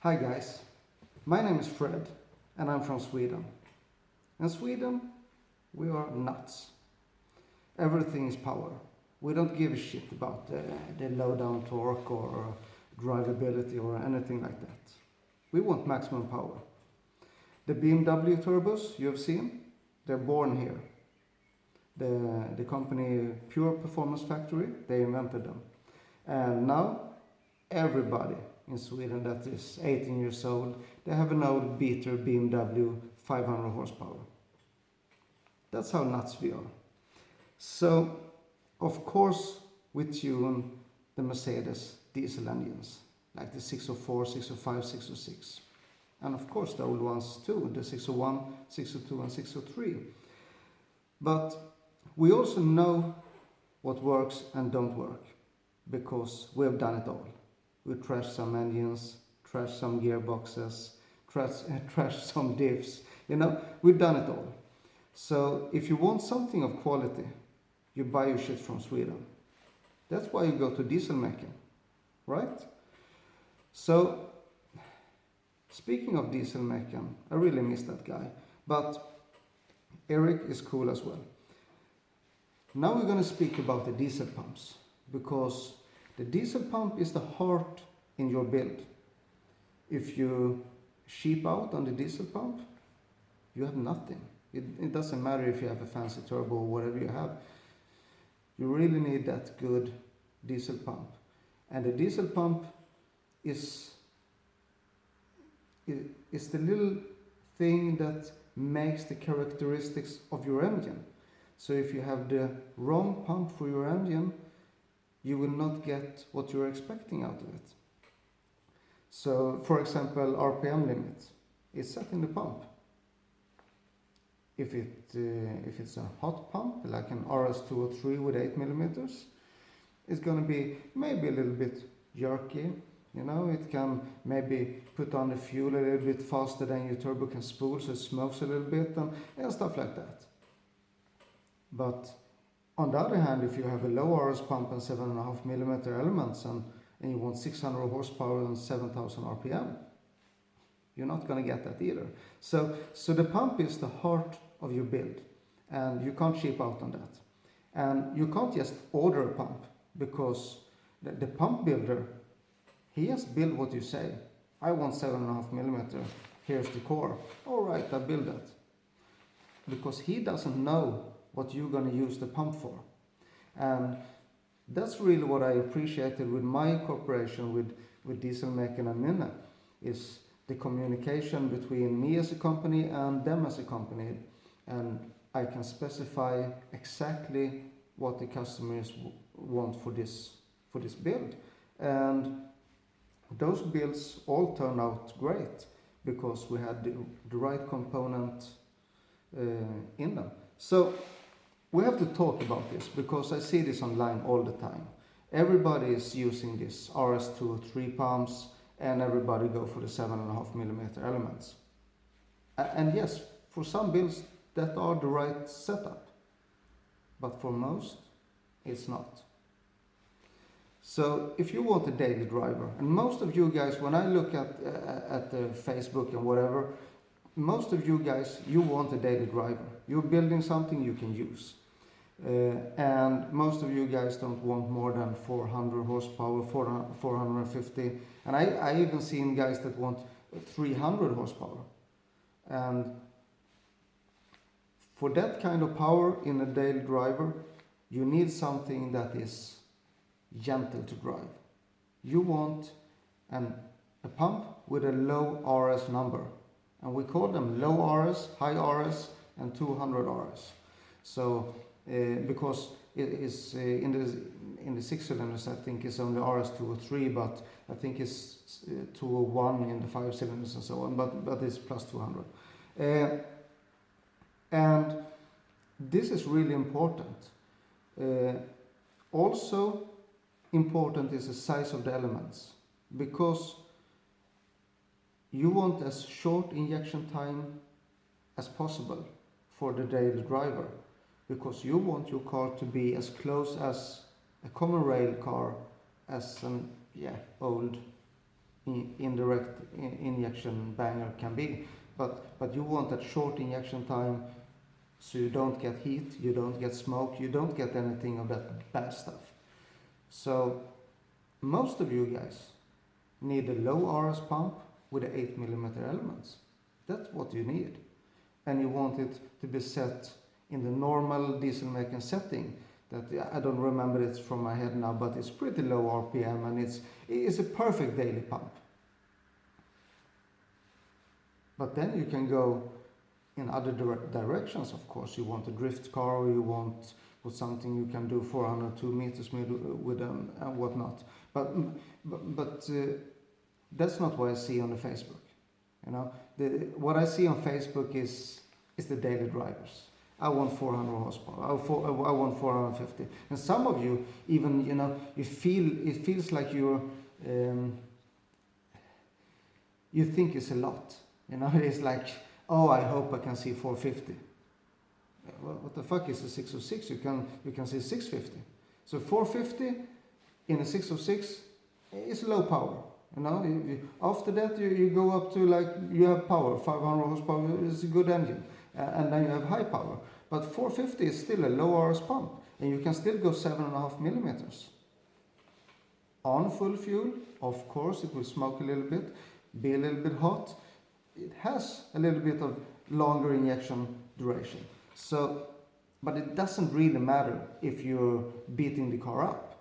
Hi guys, my name is Fred and I'm from Sweden. In Sweden, we are nuts. Everything is power. We don't give a shit about the low down torque or drivability or anything like that. We want maximum power. The BMW turbos you have seen, they're born here. The company FtunePerformance factory, they invented them. And now everybody in Sweden that is 18 years old, they have an old beater BMW 500 horsepower. That's how nuts we are. So, of course, we tune the Mercedes diesel engines, like the 604, 605, 606. And of course the old ones too, the 601, 602 and 603. But we also know what works and don't work, because we have done it all. We trashed some engines, trashed some gearboxes, trashed some diffs. We've done it all. So if you want something of quality, you buy your shit from Sweden. That's why you go to diesel making, right? So, speaking of diesel making, I really miss that guy. But Eric is cool as well. Now we're going to speak about the diesel pumps, because the diesel pump is the heart in your build. If you cheap out on the diesel pump, you have nothing. It doesn't matter if you have a fancy turbo or whatever you have. You really need that good diesel pump. And the diesel pump is the little thing that makes the characteristics of your engine. So if you have the wrong pump for your engine, you will not get what you're expecting out of it. So, for example, RPM limit is set in the pump. If it's a hot pump, like an RS203 with 8 millimeters, it's going to be maybe a little bit jerky. It can maybe put on the fuel a little bit faster than your turbo can spool, so it smokes a little bit and stuff like that. But on the other hand, if you have a low RS pump and 7.5 millimeter elements and you want 600 horsepower and 7,000 RPM, you're not going to get that either. So the pump is the heart of your build, and you can't cheap out on that. And you can't just order a pump, because the pump builder, he has built what you say. I want 7.5 millimeter, here's the core. All right, I build that. Because he doesn't know what you're going to use the pump for. And that's really what I appreciated with my cooperation with Diesel Making and Minne, is the communication between me as a company and them as a company. And I can specify exactly what the customers want for this build. And those builds all turned out great, because we had the right component in them. So we have to talk about this, because I see this online all the time. Everybody is using this RS203 pumps, and everybody go for the 7.5 millimeter elements. And yes, for some builds that are the right setup, but for most it's not. So if you want a daily driver, and most of you guys, when I look at the Facebook and whatever, most of you guys, you want a daily driver. You're building something you can use. And most of you guys don't want more than 400 horsepower, 450. And I even seen guys that want 300 horsepower. And for that kind of power in a daily driver, you need something that is gentle to drive. You want a pump with a low RS number. And we call them low RS, high RS, and 200 RS. So, because it is in the 6 cylinders, I think it's only RS203, but I think it's 201 in the 5 cylinders and so on, but it's plus 200. And this is really important. Also important is the size of the elements, because you want as short injection time as possible for the daily driver, because you want your car to be as close as a common rail car as an old indirect injection banger can be. But you want that short injection time, so you don't get heat, you don't get smoke, you don't get anything of that bad stuff. So most of you guys need a low RS pump with a 8mm elements. That's what you need. And you want it to be set in the normal diesel making setting. That I don't remember it from my head now, but it's pretty low RPM, and it's a perfect daily pump. But then you can go in other directions, of course. You want a drift car, or you want something you can do 402 meters with them and whatnot. But that's not what I see on the Facebook. You know, what I see on Facebook is the daily drivers. I want 400 horsepower. I want 450. And some of you even, you know, it feels like you think it's a lot. You know, it's like, oh, I hope I can see 450. Well, what the fuck is a 606? You can see 650. So 450 in a 606 is low power. You know, after that you go up to, like, you have power, 500 horsepower is a good engine, and then you have high power. But 450 is still a low RS pump, and you can still go 7.5 millimeters. On full fuel, of course, it will smoke a little bit, be a little bit hot. It has a little bit of longer injection duration. So, but it doesn't really matter if you're beating the car up.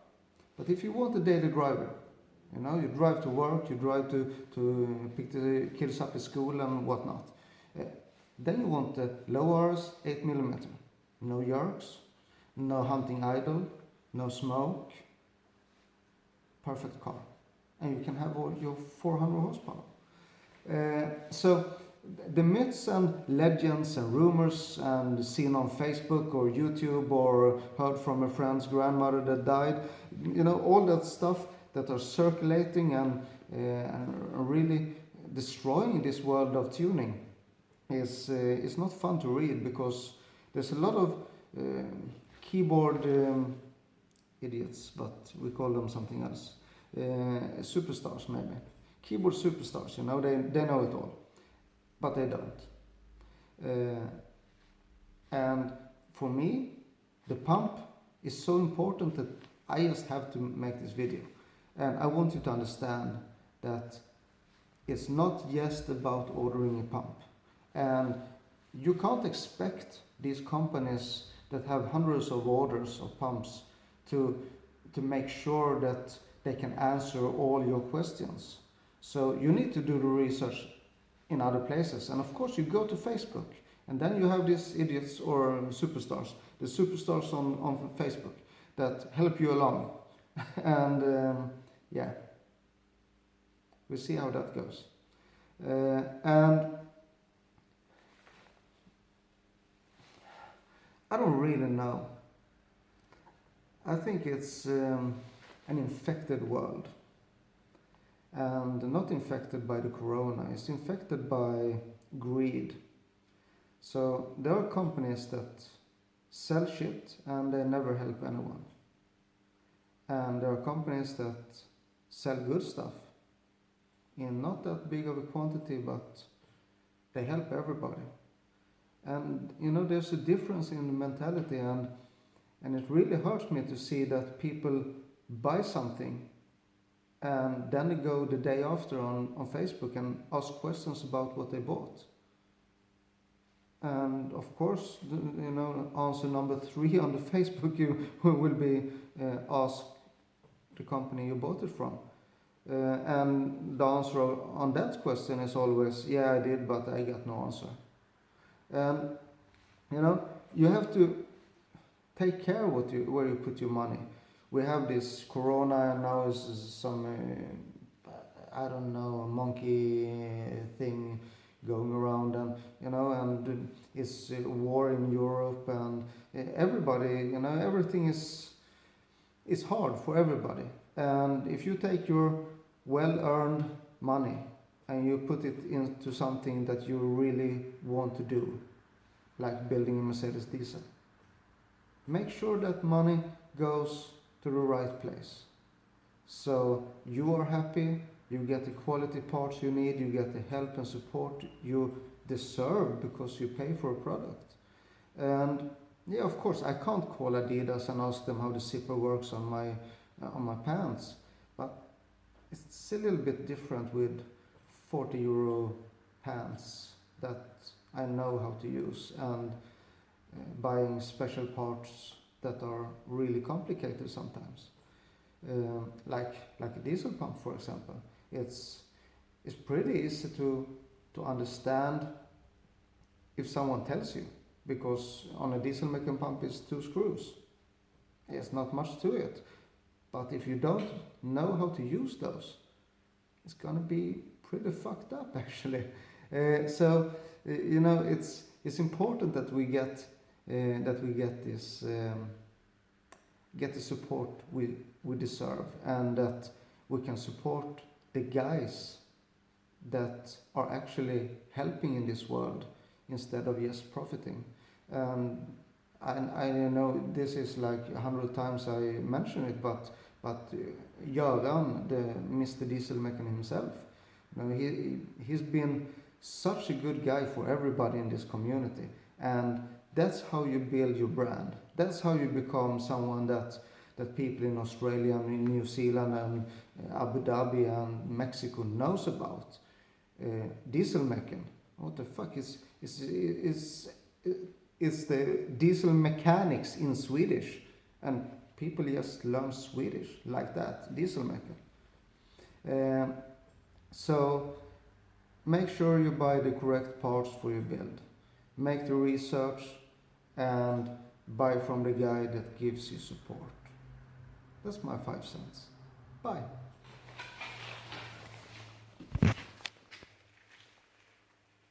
But if you want a daily driver, you know, you drive to work, you drive to pick the kids up at school and whatnot, then you want the low RS 8mm. No yerks, no hunting idle, no smoke. Perfect car. And you can have all your 400 horsepower. So the myths and legends and rumors and seen on Facebook or YouTube or heard from a friend's grandmother that died, you know, all that stuff that are circulating and really destroying this world of tuning is not fun to read, because there's a lot of keyboard idiots, but we call them something else. Superstars, maybe. Keyboard superstars, you know, they know it all, but they don't. And for me, the pump is so important that I just have to make this video. And I want you to understand that it's not just about ordering a pump. And you can't expect these companies that have hundreds of orders of pumps to make sure that they can answer all your questions. So you need to do the research in other places. And of course you go to Facebook, and then you have these idiots or superstars, the superstars on Facebook that help you along. And yeah, we'll see how that goes. And I don't really know. I think it's an infected world. And not infected by the corona, it's infected by greed. So there are companies that sell shit and they never help anyone. And there are companies that sell good stuff in not that big of a quantity, but they help everybody. And you know, there's a difference in the mentality, and it really hurts me to see that people buy something and then they go the day after on Facebook and ask questions about what they bought. And of course, you know, answer number 3 on the Facebook, you will be ask the company you bought it from. And the answer on that question is always, yeah, I did, but I got no answer. And you know, you have to take care where you put your money. We have this corona, and now is some I don't know, monkey thing going around, and you know, and it's a war in Europe, and everybody, you know, everything is hard for everybody. And if you take your well-earned money and you put it into something that you really want to do, like building a Mercedes diesel, make sure that money goes to the right place. So you are happy, you get the quality parts you need, you get the help and support you deserve because you pay for a product. And yeah, of course, I can't call Adidas and ask them how the zipper works on my pants, but it's a little bit different with 40 euro pants that I know how to use, and buying special parts that are really complicated sometimes. Like a diesel pump, for example. It's pretty easy to understand if someone tells you, because on a diesel making pump it's 2 screws. There's not much to it. But if you don't know how to use those, it's gonna be pretty fucked up actually. So you know, it's important that we get this get the support we deserve, and that we can support the guys that are actually helping in this world instead of just profiting. And I know this is like 100 times I mention it, but Göran, the Mr. Dieselmaker himself, you know, he's been such a good guy for everybody in this community, and that's how you build your brand. That's how you become someone that people in Australia and in New Zealand and Abu Dhabi and Mexico knows about. Diesel making. What the fuck is the diesel mechanics in Swedish, and people just learn Swedish like that. Diesel maker. So make sure you buy the correct parts for your build. Make the research and buy from the guy that gives you support. That's my 5 cents. Bye.